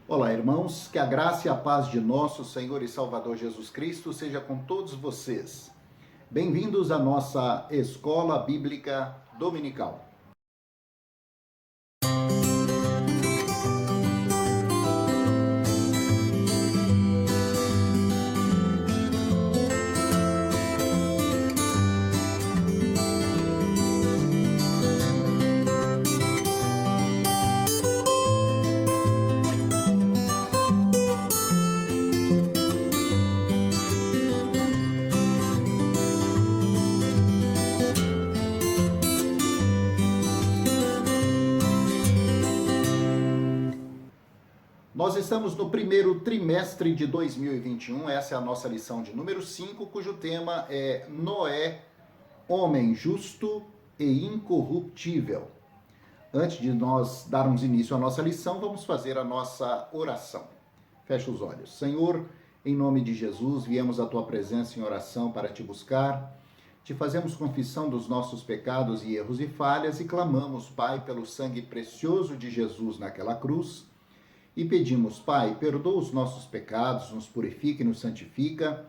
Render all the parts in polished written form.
Olá, irmãos, que a graça e a paz de nosso Senhor e Salvador Jesus Cristo seja com todos vocês. Bem-vindos à nossa Escola Bíblica Dominical. Nós estamos no primeiro trimestre de 2021, essa é a nossa lição de número 5, cujo tema é Noé, homem justo e incorruptível. Antes de nós darmos início à nossa lição, vamos fazer a nossa oração. Fecha os olhos. Senhor, em nome de Jesus, viemos à tua presença em oração para te buscar. Te fazemos confissão dos nossos pecados e erros e falhas e clamamos, Pai, pelo sangue precioso de Jesus naquela cruz. E pedimos, Pai, perdoa os nossos pecados, nos purifica e nos santifica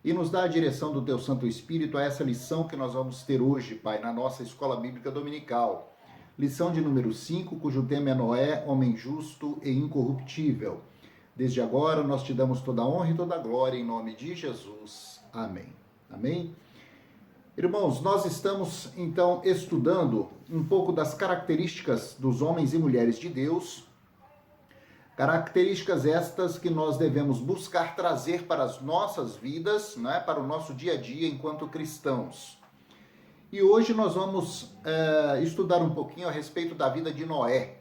e nos dá a direção do Teu Santo Espírito a essa lição que nós vamos ter hoje, Pai, na nossa Escola Bíblica Dominical. Lição de número 5, cujo tema é Noé, homem justo e incorruptível. Desde agora nós te damos toda a honra e toda a glória em nome de Jesus. Amém. Amém? Irmãos, nós estamos então estudando um pouco das características dos homens e mulheres de Deus. Características estas que nós devemos buscar trazer para as nossas vidas, né, para o nosso dia a dia enquanto cristãos. E hoje nós vamos estudar um pouquinho a respeito da vida de Noé.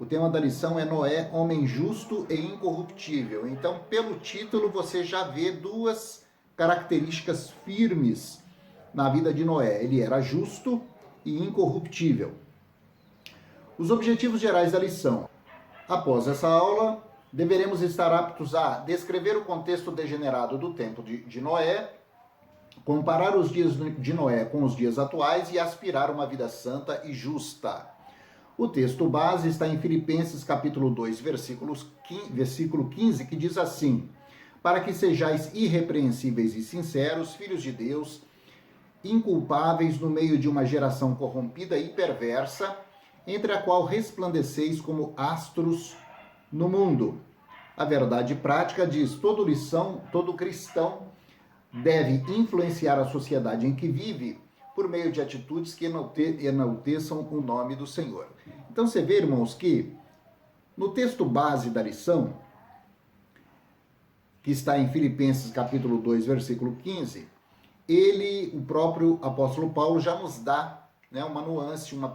O tema da lição é Noé, homem justo e incorruptível. Então, pelo título, você já vê duas características firmes na vida de Noé. Ele era justo e incorruptível. Os objetivos gerais da lição. Após essa aula, deveremos estar aptos a descrever o contexto degenerado do tempo de Noé, comparar os dias de Noé com os dias atuais e aspirar uma vida santa e justa. O texto base está em Filipenses capítulo 2, versículo 15, que diz assim: para que sejais irrepreensíveis e sinceros, filhos de Deus, inculpáveis no meio de uma geração corrompida e perversa, entre a qual resplandeceis como astros no mundo. A verdade prática diz: todo cristão deve influenciar a sociedade em que vive por meio de atitudes que enalteçam o nome do Senhor. Então você vê, irmãos, que no texto base da lição, que está em Filipenses capítulo 2, versículo 15, o próprio apóstolo Paulo já nos dá, né, uma nuance, um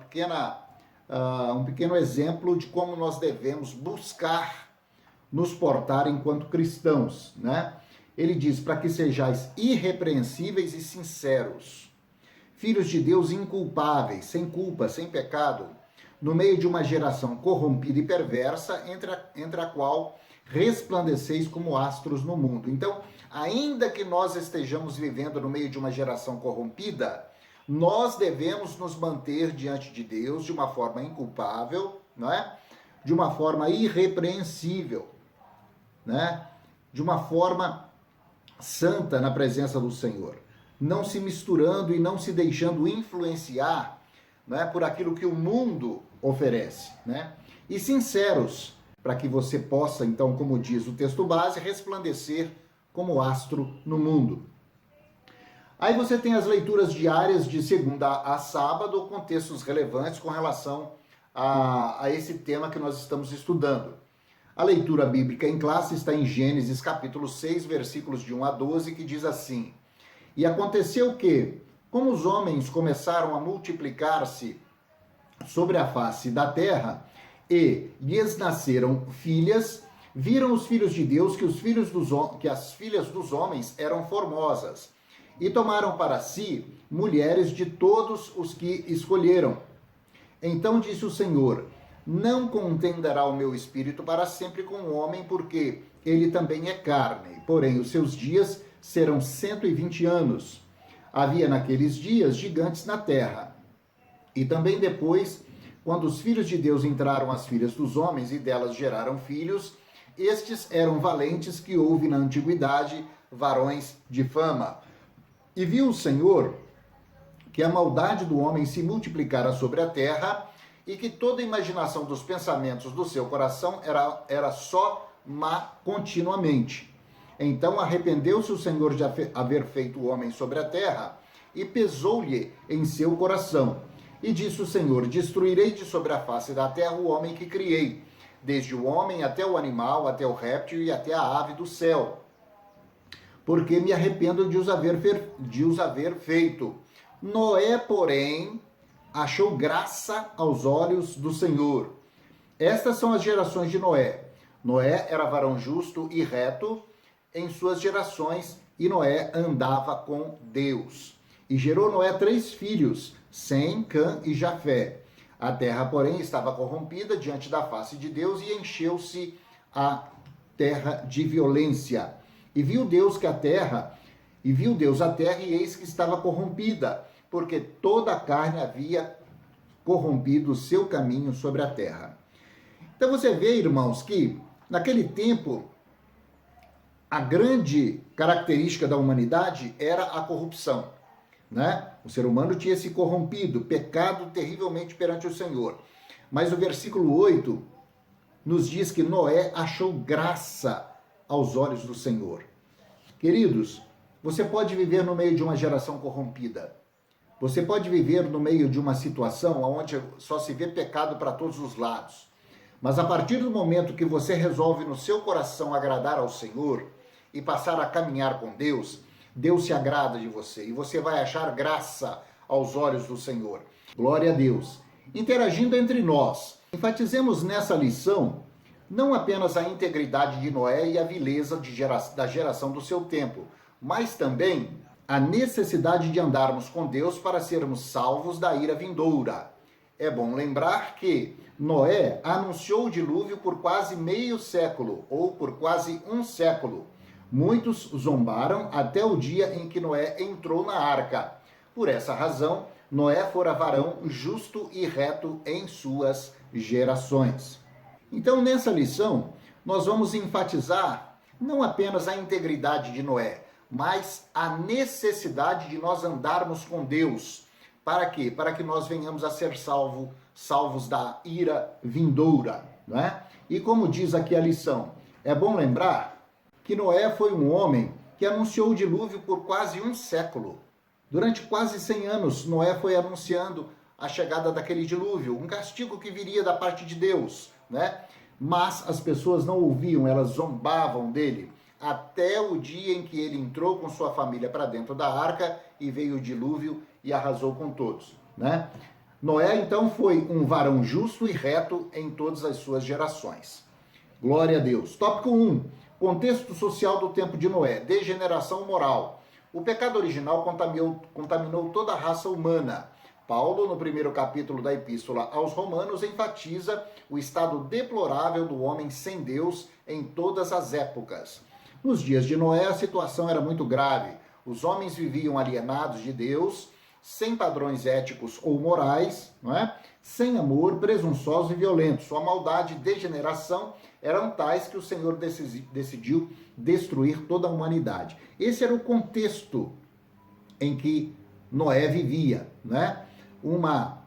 pequeno exemplo de como nós devemos buscar nos portar enquanto cristãos, né? Ele diz, para que sejais irrepreensíveis e sinceros, filhos de Deus inculpáveis, sem culpa, sem pecado, no meio de uma geração corrompida e perversa, entre a qual resplandeceis como astros no mundo. Então, ainda que nós estejamos vivendo no meio de uma geração corrompida, nós devemos nos manter diante de Deus de uma forma inculpável, não é? De uma forma irrepreensível, né? De uma forma santa na presença do Senhor, não se misturando e não se deixando influenciar, né, por aquilo que o mundo oferece, né? E sinceros, para que você possa, então, como diz o texto base, resplandecer como astro no mundo. Aí você tem as leituras diárias de segunda a sábado, com textos relevantes com relação a esse tema que nós estamos estudando. A leitura bíblica em classe está em Gênesis capítulo 6, versículos de 1 a 12, que diz assim: e aconteceu que, como os homens começaram a multiplicar-se sobre a face da terra, e lhes nasceram filhas, viram os filhos de Deus que as filhas dos homens eram formosas, e tomaram para si mulheres de todos os que escolheram. Então disse o Senhor: não contenderá o meu espírito para sempre com o homem, porque ele também é carne, porém os seus dias serão 120 anos. Havia naqueles dias gigantes na terra, e também depois quando os filhos de Deus entraram às filhas dos homens e delas geraram filhos, estes eram valentes que houve na antiguidade, varões de fama. E viu o Senhor que a maldade do homem se multiplicara sobre a terra e que toda a imaginação dos pensamentos do seu coração era só má continuamente. Então arrependeu-se o Senhor de haver feito o homem sobre a terra e pesou-lhe em seu coração. E disse o Senhor: destruirei de sobre a face da terra o homem que criei, desde o homem até o animal, até o réptil e até a ave do céu, porque me arrependo de os haver feito. Noé, porém, achou graça aos olhos do Senhor. Estas são as gerações de Noé. Noé era varão justo e reto em suas gerações, e Noé andava com Deus. E gerou Noé 3 filhos, Sem, Cã e Jafé. A terra, porém, estava corrompida diante da face de Deus e encheu-se a terra de violência. E viu Deus a terra, e eis que estava corrompida, porque toda a carne havia corrompido o seu caminho sobre a terra. Então você vê, irmãos, que naquele tempo a grande característica da humanidade era a corrupção, né? O ser humano tinha se corrompido, pecado terrivelmente perante o Senhor. Mas o versículo 8 nos diz que Noé achou graça aos olhos do Senhor. Queridos, você pode viver no meio de uma geração corrompida. Você pode viver no meio de uma situação onde só se vê pecado para todos os lados. Mas a partir do momento que você resolve no seu coração agradar ao Senhor e passar a caminhar com Deus, Deus se agrada de você e você vai achar graça aos olhos do Senhor. Glória a Deus. Interagindo entre nós, enfatizemos nessa lição não apenas a integridade de Noé e a vileza da geração do seu tempo, mas também a necessidade de andarmos com Deus para sermos salvos da ira vindoura. É bom lembrar que Noé anunciou o dilúvio por quase meio século, ou por quase um século. Muitos zombaram até o dia em que Noé entrou na arca. Por essa razão, Noé fora varão justo e reto em suas gerações. Então, nessa lição, nós vamos enfatizar não apenas a integridade de Noé, mas a necessidade de nós andarmos com Deus. Para quê? Para que nós venhamos a ser salvos da ira vindoura, não é? E como diz aqui a lição, é bom lembrar que Noé foi um homem que anunciou o dilúvio por quase um século. Durante quase 100 anos, Noé foi anunciando a chegada daquele dilúvio, um castigo que viria da parte de Deus, né? Mas as pessoas não ouviam, elas zombavam dele, até o dia em que ele entrou com sua família para dentro da arca e veio o dilúvio e arrasou com todos, né? Noé, então, foi um varão justo e reto em todas as suas gerações. Glória a Deus. Tópico 1. Contexto social do tempo de Noé. Degeneração moral. O pecado original contaminou toda a raça humana. Paulo, no primeiro capítulo da Epístola aos Romanos, enfatiza o estado deplorável do homem sem Deus em todas as épocas. Nos dias de Noé, a situação era muito grave. Os homens viviam alienados de Deus, sem padrões éticos ou morais, não é? Sem amor, presunçosos e violentos. Sua maldade e degeneração eram tais que o Senhor decidiu destruir toda a humanidade. Esse era o contexto em que Noé vivia, né? Uma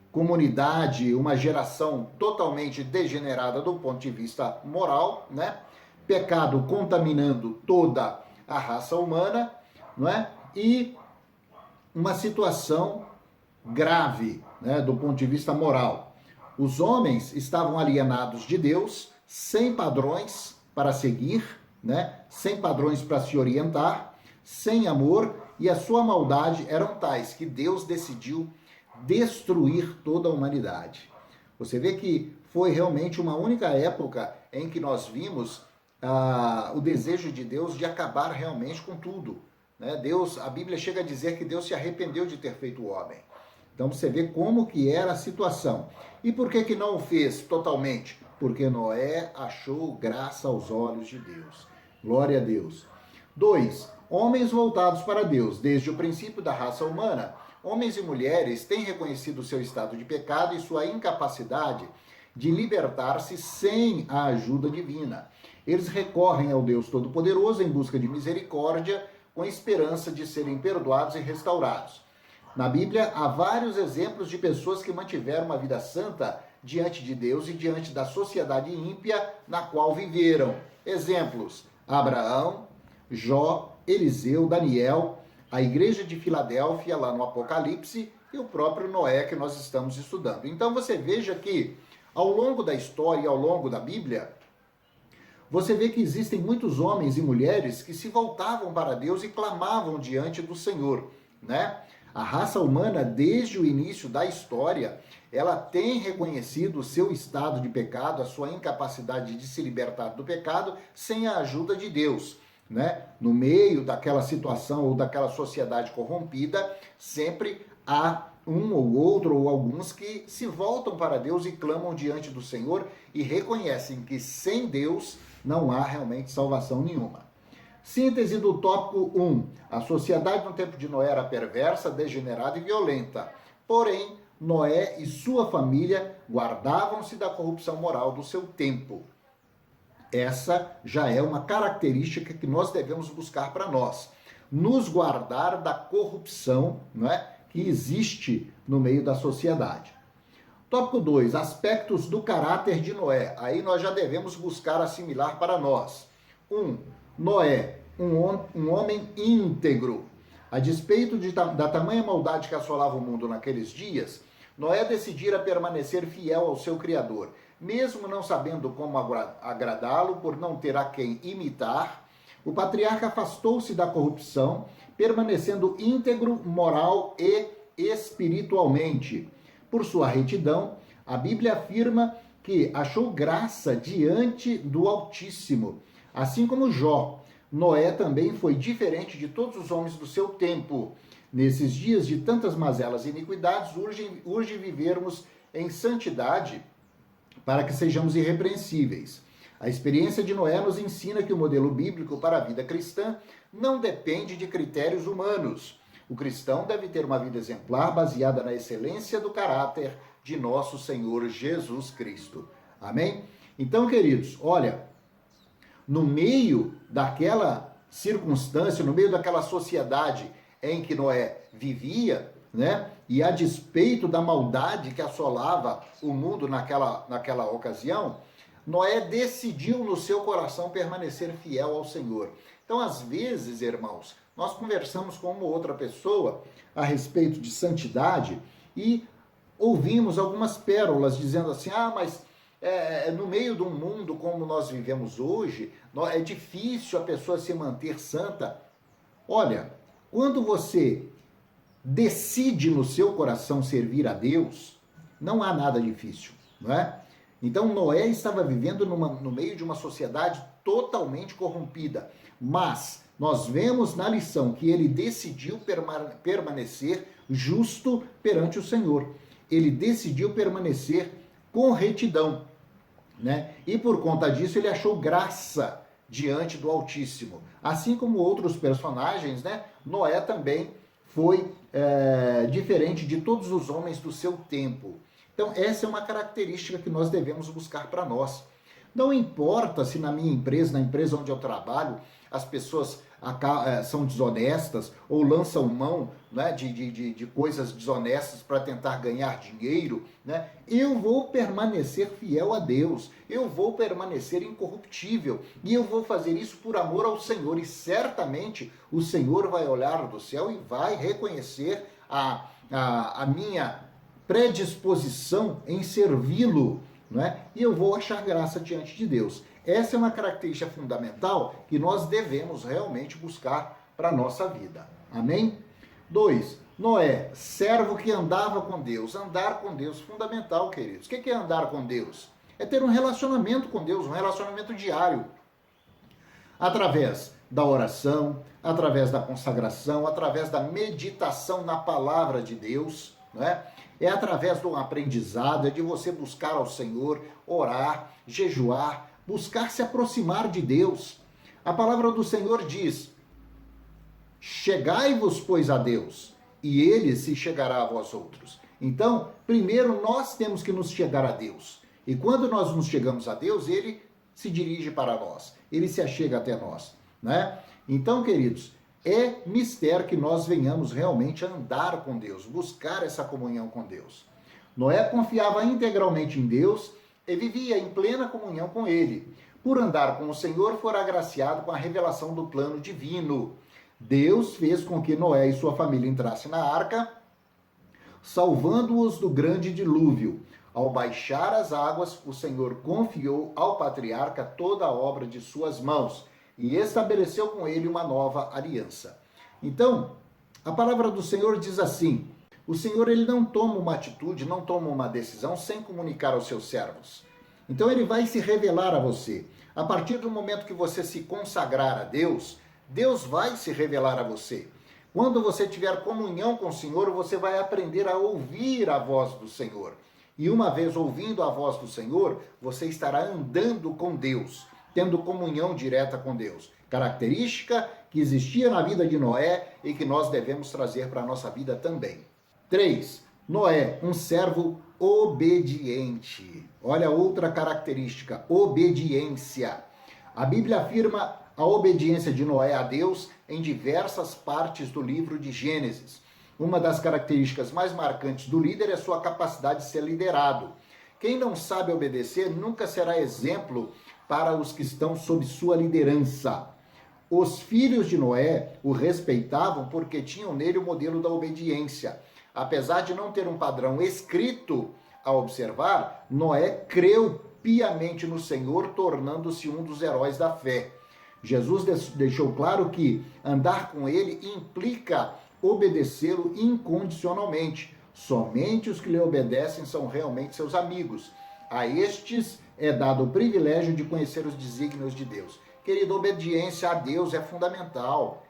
comunidade, uma geração totalmente degenerada do ponto de vista moral, né? Pecado contaminando toda a raça humana, não é? E uma situação grave, né, do ponto de vista moral. Os homens estavam alienados de Deus, sem padrões para seguir, né, sem padrões para se orientar, sem amor, e a sua maldade eram tais que Deus decidiu destruir toda a humanidade. Você vê que foi realmente uma única época em que nós vimos o desejo de Deus de acabar realmente com tudo, né? A Bíblia chega a dizer que Deus se arrependeu de ter feito o homem. Então você vê como que era a situação. E por que não o fez totalmente? Porque Noé achou graça aos olhos de Deus. Glória a Deus. 2. Homens voltados para Deus. Desde o princípio da raça humana, homens e mulheres têm reconhecido seu estado de pecado e sua incapacidade de libertar-se sem a ajuda divina. Eles recorrem ao Deus Todo-Poderoso em busca de misericórdia, com esperança de serem perdoados e restaurados. Na Bíblia, há vários exemplos de pessoas que mantiveram uma vida santa diante de Deus e diante da sociedade ímpia na qual viveram. Exemplos: Abraão, Jó, Eliseu, Daniel, a igreja de Filadélfia, lá no Apocalipse, e o próprio Noé, que nós estamos estudando. Então você veja que, ao longo da história e ao longo da Bíblia, você vê que existem muitos homens e mulheres que se voltavam para Deus e clamavam diante do Senhor, né? A raça humana, desde o início da história, ela tem reconhecido o seu estado de pecado, a sua incapacidade de se libertar do pecado sem a ajuda de Deus, né? No meio daquela situação ou daquela sociedade corrompida, sempre há um ou outro ou alguns que se voltam para Deus e clamam diante do Senhor e reconhecem que sem Deus não há realmente salvação nenhuma. Síntese do tópico 1. A sociedade no tempo de Noé era perversa, degenerada e violenta. Porém, Noé e sua família guardavam-se da corrupção moral do seu tempo. Essa já é uma característica que nós devemos buscar para nós. Nos guardar da corrupção, não é, que existe no meio da sociedade. Tópico 2. Aspectos do caráter de Noé. Aí nós já devemos buscar assimilar para nós. 1. Noé, um homem íntegro. A despeito da tamanha maldade que assolava o mundo naqueles dias, Noé decidira permanecer fiel ao seu Criador. Mesmo não sabendo como agradá-lo, por não ter a quem imitar, o patriarca afastou-se da corrupção, permanecendo íntegro, moral e espiritualmente. Por sua retidão, a Bíblia afirma que achou graça diante do Altíssimo. Assim como Jó, Noé também foi diferente de todos os homens do seu tempo. Nesses dias de tantas mazelas e iniquidades, urge vivermos em santidade para que sejamos irrepreensíveis. A experiência de Noé nos ensina que o modelo bíblico para a vida cristã não depende de critérios humanos. O cristão deve ter uma vida exemplar baseada na excelência do caráter de nosso Senhor Jesus Cristo. Amém? Então, queridos, olha, no meio daquela circunstância, no meio daquela sociedade em que Noé vivia, né? E a despeito da maldade que assolava o mundo naquela ocasião, Noé decidiu no seu coração permanecer fiel ao Senhor. Então, às vezes, irmãos, nós conversamos com uma outra pessoa a respeito de santidade e ouvimos algumas pérolas dizendo assim, mas no meio de um mundo como nós vivemos hoje, é difícil a pessoa se manter santa. Olha, quando você decide no seu coração servir a Deus, não há nada difícil, não é? Então Noé estava vivendo no meio de uma sociedade totalmente corrompida, mas nós vemos na lição que ele decidiu permanecer justo perante o Senhor. Ele decidiu permanecer com retidão, né? E por conta disso ele achou graça diante do Altíssimo. Assim como outros personagens, né? Noé também foi diferente de todos os homens do seu tempo. Então essa é uma característica que nós devemos buscar para nós. Não importa se na minha empresa, na empresa onde eu trabalho, as pessoas são desonestas ou lançam mão, né, de coisas desonestas para tentar ganhar dinheiro, né? Eu vou permanecer fiel a Deus, eu vou permanecer incorruptível e eu vou fazer isso por amor ao Senhor e certamente o Senhor vai olhar do céu e vai reconhecer a minha predisposição em servi-lo, não é? E eu vou achar graça diante de Deus. Essa é uma característica fundamental que nós devemos realmente buscar para a nossa vida. Amém? 2. Noé, servo que andava com Deus. Andar com Deus, fundamental, queridos. O que é andar com Deus? É ter um relacionamento com Deus, um relacionamento diário. Através da oração, através da consagração, através da meditação na palavra de Deus, não é? É através do aprendizado, é de você buscar ao Senhor, orar, jejuar, buscar se aproximar de Deus. A palavra do Senhor diz, chegai-vos, pois, a Deus, e ele se chegará a vós outros. Então, primeiro nós temos que nos chegar a Deus. E quando nós nos chegamos a Deus, ele se dirige para nós, ele se achega até nós, né? Então, queridos, é mistério que nós venhamos realmente a andar com Deus, buscar essa comunhão com Deus. Noé confiava integralmente em Deus e vivia em plena comunhão com ele. Por andar com o Senhor, fora agraciado com a revelação do plano divino. Deus fez com que Noé e sua família entrassem na arca, salvando-os do grande dilúvio. Ao baixar as águas, o Senhor confiou ao patriarca toda a obra de suas mãos e estabeleceu com ele uma nova aliança. Então, a palavra do Senhor diz assim: o Senhor ele não toma uma atitude, não toma uma decisão sem comunicar aos seus servos. Então ele vai se revelar a você. A partir do momento que você se consagrar a Deus, Deus vai se revelar a você. Quando você tiver comunhão com o Senhor, você vai aprender a ouvir a voz do Senhor. E uma vez ouvindo a voz do Senhor, você estará andando com Deus, tendo comunhão direta com Deus. Característica que existia na vida de Noé e que nós devemos trazer para a nossa vida também. 3. Noé, um servo obediente. Olha outra característica, obediência. A Bíblia afirma a obediência de Noé a Deus em diversas partes do livro de Gênesis. Uma das características mais marcantes do líder é sua capacidade de ser liderado. Quem não sabe obedecer nunca será exemplo para os que estão sob sua liderança. Os filhos de Noé o respeitavam porque tinham nele o modelo da obediência. Apesar de não ter um padrão escrito a observar, Noé creu piamente no Senhor, tornando-se um dos heróis da fé. Jesus deixou claro que andar com ele implica obedecê-lo incondicionalmente. Somente os que lhe obedecem são realmente seus amigos. A estes é dado o privilégio de conhecer os desígnios de Deus. Querido, obediência a Deus é fundamental.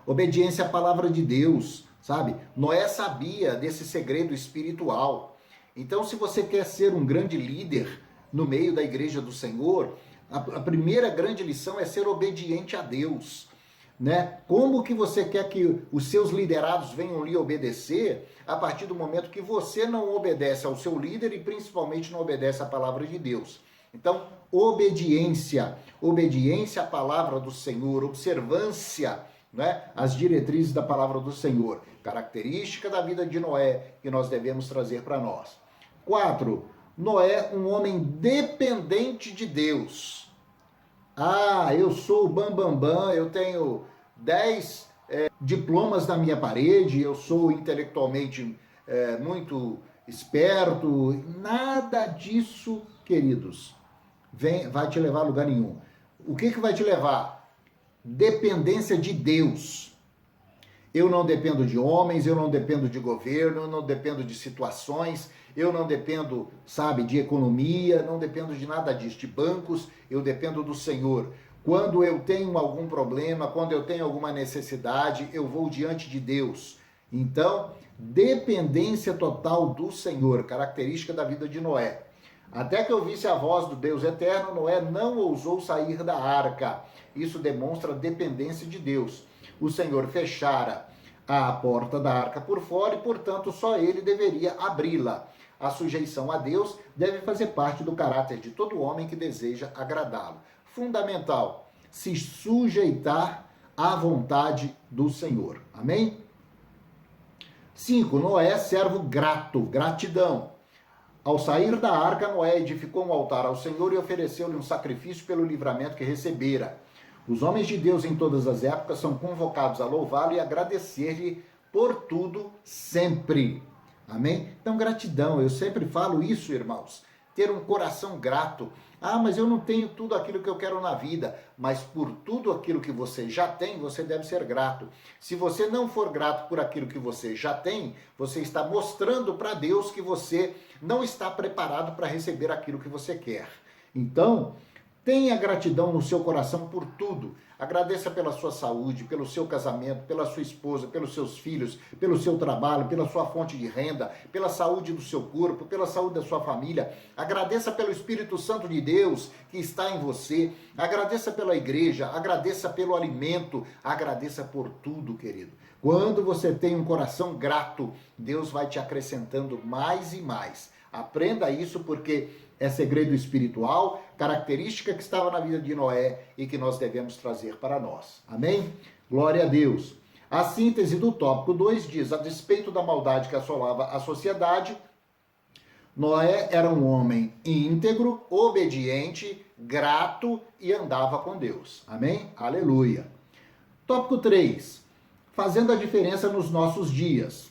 Obediência à palavra de Deus, sabe? Noé sabia desse segredo espiritual. Então, se você quer ser um grande líder no meio da igreja do Senhor, a primeira grande lição é ser obediente a Deus, né? Como que você quer que os seus liderados venham lhe obedecer a partir do momento que você não obedece ao seu líder e principalmente não obedece à palavra de Deus? Então, obediência à palavra do Senhor, observância, né, às diretrizes da palavra do Senhor, característica da vida de Noé que nós devemos trazer para nós. 4. Noé, um homem dependente de Deus. Ah, eu sou o bambambam, eu tenho 10 diplomas na minha parede, eu sou intelectualmente muito esperto. Nada disso, queridos, vai te levar a lugar nenhum. O que vai te levar? Dependência de Deus. Eu não dependo de homens, eu não dependo de governo, eu não dependo de situações, eu não dependo, sabe, de economia, não dependo de nada disso, de bancos, eu dependo do Senhor. Quando eu tenho algum problema, quando eu tenho alguma necessidade, eu vou diante de Deus. Então, dependência total do Senhor, característica da vida de Noé. Até que ouvisse a voz do Deus eterno, Noé não ousou sair da arca. Isso demonstra dependência de Deus. O Senhor fechara a porta da arca por fora e, portanto, só ele deveria abri-la. A sujeição a Deus deve fazer parte do caráter de todo homem que deseja agradá-lo. Fundamental, se sujeitar à vontade do Senhor. Amém? 5. Noé, servo grato, gratidão. Ao sair da arca, Noé edificou um altar ao Senhor e ofereceu-lhe um sacrifício pelo livramento que recebera. Os homens de Deus em todas as épocas são convocados a louvá-lo e agradecer-lhe por tudo sempre. Amém? Então, gratidão. Eu sempre falo isso, irmãos. Ter um coração grato. Ah, mas eu não tenho tudo aquilo que eu quero na vida. Mas por tudo aquilo que você já tem, você deve ser grato. Se você não for grato por aquilo que você já tem, você está mostrando para Deus que você não está preparado para receber aquilo que você quer. Então, tenha gratidão no seu coração por tudo. Agradeça pela sua saúde, pelo seu casamento, pela sua esposa, pelos seus filhos, pelo seu trabalho, pela sua fonte de renda, pela saúde do seu corpo, pela saúde da sua família. Agradeça pelo Espírito Santo de Deus que está em você. Agradeça pela igreja, agradeça pelo alimento, agradeça por tudo, querido. Quando você tem um coração grato, Deus vai te acrescentando mais e mais. Aprenda isso porque é segredo espiritual, característica que estava na vida de Noé e que nós devemos trazer para nós. Amém? Glória a Deus. A síntese do tópico 2 diz: a despeito da maldade que assolava a sociedade, Noé era um homem íntegro, obediente, grato e andava com Deus. Amém? Aleluia. Tópico 3. Fazendo a diferença nos nossos dias.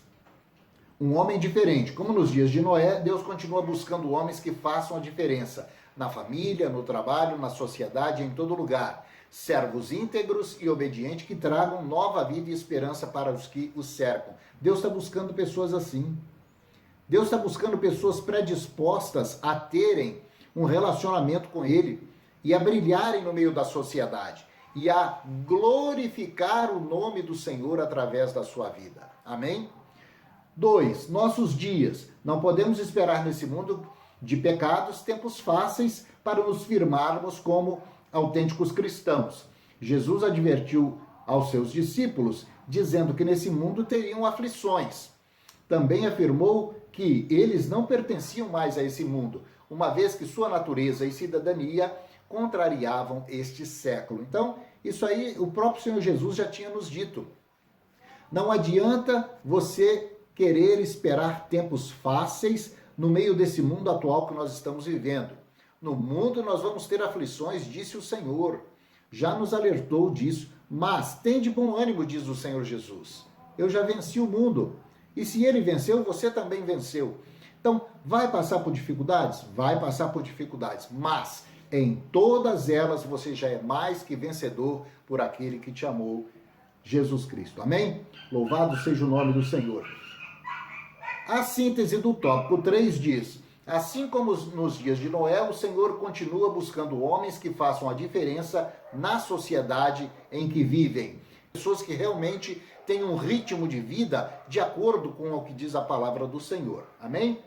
Um homem diferente. Como nos dias de Noé, Deus continua buscando homens que façam a diferença na família, no trabalho, na sociedade, em todo lugar. Servos íntegros e obedientes que tragam nova vida e esperança para os que os cercam. Deus está buscando pessoas assim. Deus está buscando pessoas predispostas a terem um relacionamento com Ele e a brilharem no meio da sociedade e a glorificar o nome do Senhor através da sua vida. Amém? 2. Nossos dias. Não podemos esperar nesse mundo de pecados tempos fáceis para nos firmarmos como autênticos cristãos. Jesus advertiu aos seus discípulos, dizendo que nesse mundo teriam aflições. Também afirmou que eles não pertenciam mais a esse mundo, uma vez que sua natureza e cidadania contrariavam este século. Então, isso aí o próprio Senhor Jesus já tinha nos dito. Não adianta você querer esperar tempos fáceis no meio desse mundo atual que nós estamos vivendo. No mundo nós vamos ter aflições, disse o Senhor. Já nos alertou disso. Mas tem de bom ânimo, diz o Senhor Jesus. Eu já venci o mundo. E se ele venceu, você também venceu. Então, vai passar por dificuldades? Vai passar por dificuldades. Mas em todas elas você já é mais que vencedor por aquele que te amou, Jesus Cristo. Amém? Louvado seja o nome do Senhor. A síntese do tópico 3 diz: assim como nos dias de Noé, o Senhor continua buscando homens que façam a diferença na sociedade em que vivem. Pessoas que realmente têm um ritmo de vida de acordo com o que diz a palavra do Senhor. Amém?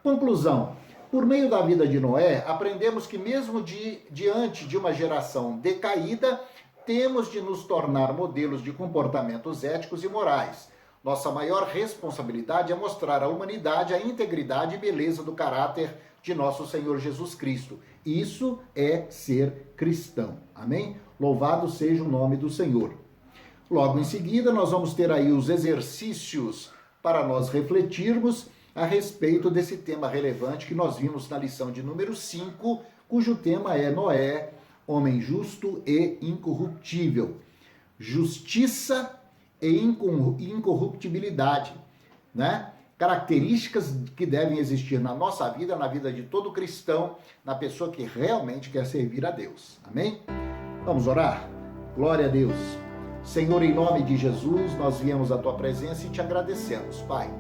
Conclusão. Por meio da vida de Noé, aprendemos que mesmo diante de uma geração decaída, temos de nos tornar modelos de comportamentos éticos e morais. Nossa maior responsabilidade é mostrar à humanidade a integridade e beleza do caráter de nosso Senhor Jesus Cristo. Isso é ser cristão. Amém? Louvado seja o nome do Senhor. Logo em seguida, nós vamos ter aí os exercícios para nós refletirmos a respeito desse tema relevante que nós vimos na lição de número 5, cujo tema é Noé, homem justo e incorruptível. Justiça e incorruptibilidade, né? Características que devem existir na nossa vida, na vida de todo cristão, na pessoa que realmente quer servir a Deus. Amém? Vamos orar? Glória a Deus. Senhor, em nome de Jesus, nós viemos à tua presença e te agradecemos, Pai.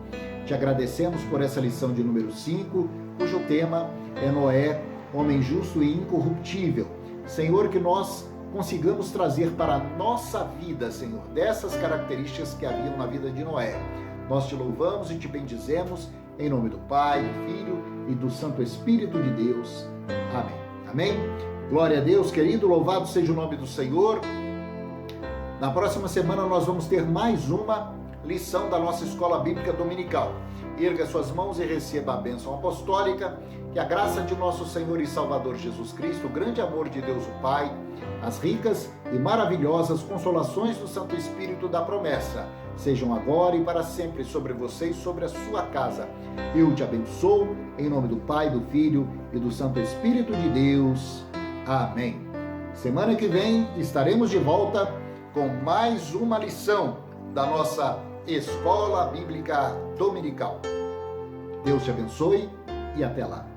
Te agradecemos por essa lição de número 5, cujo tema é Noé, homem justo e incorruptível. Senhor, que nós consigamos trazer para a nossa vida, Senhor, dessas características que haviam na vida de Noé. Nós te louvamos e te bendizemos, em nome do Pai, do Filho e do Santo Espírito de Deus. Amém. Amém? Glória a Deus, querido, louvado seja o nome do Senhor. Na próxima semana nós vamos ter mais uma lição da nossa escola bíblica dominical. Erga suas mãos e receba a bênção apostólica, que a graça de nosso Senhor e Salvador Jesus Cristo, o grande amor de Deus o Pai, as ricas e maravilhosas consolações do Santo Espírito da promessa, sejam agora e para sempre sobre você e sobre a sua casa. Eu te abençoo, em nome do Pai, do Filho e do Santo Espírito de Deus. Amém. Semana que vem estaremos de volta com mais uma lição da nossa Escola Bíblica Dominical. Deus te abençoe e até lá.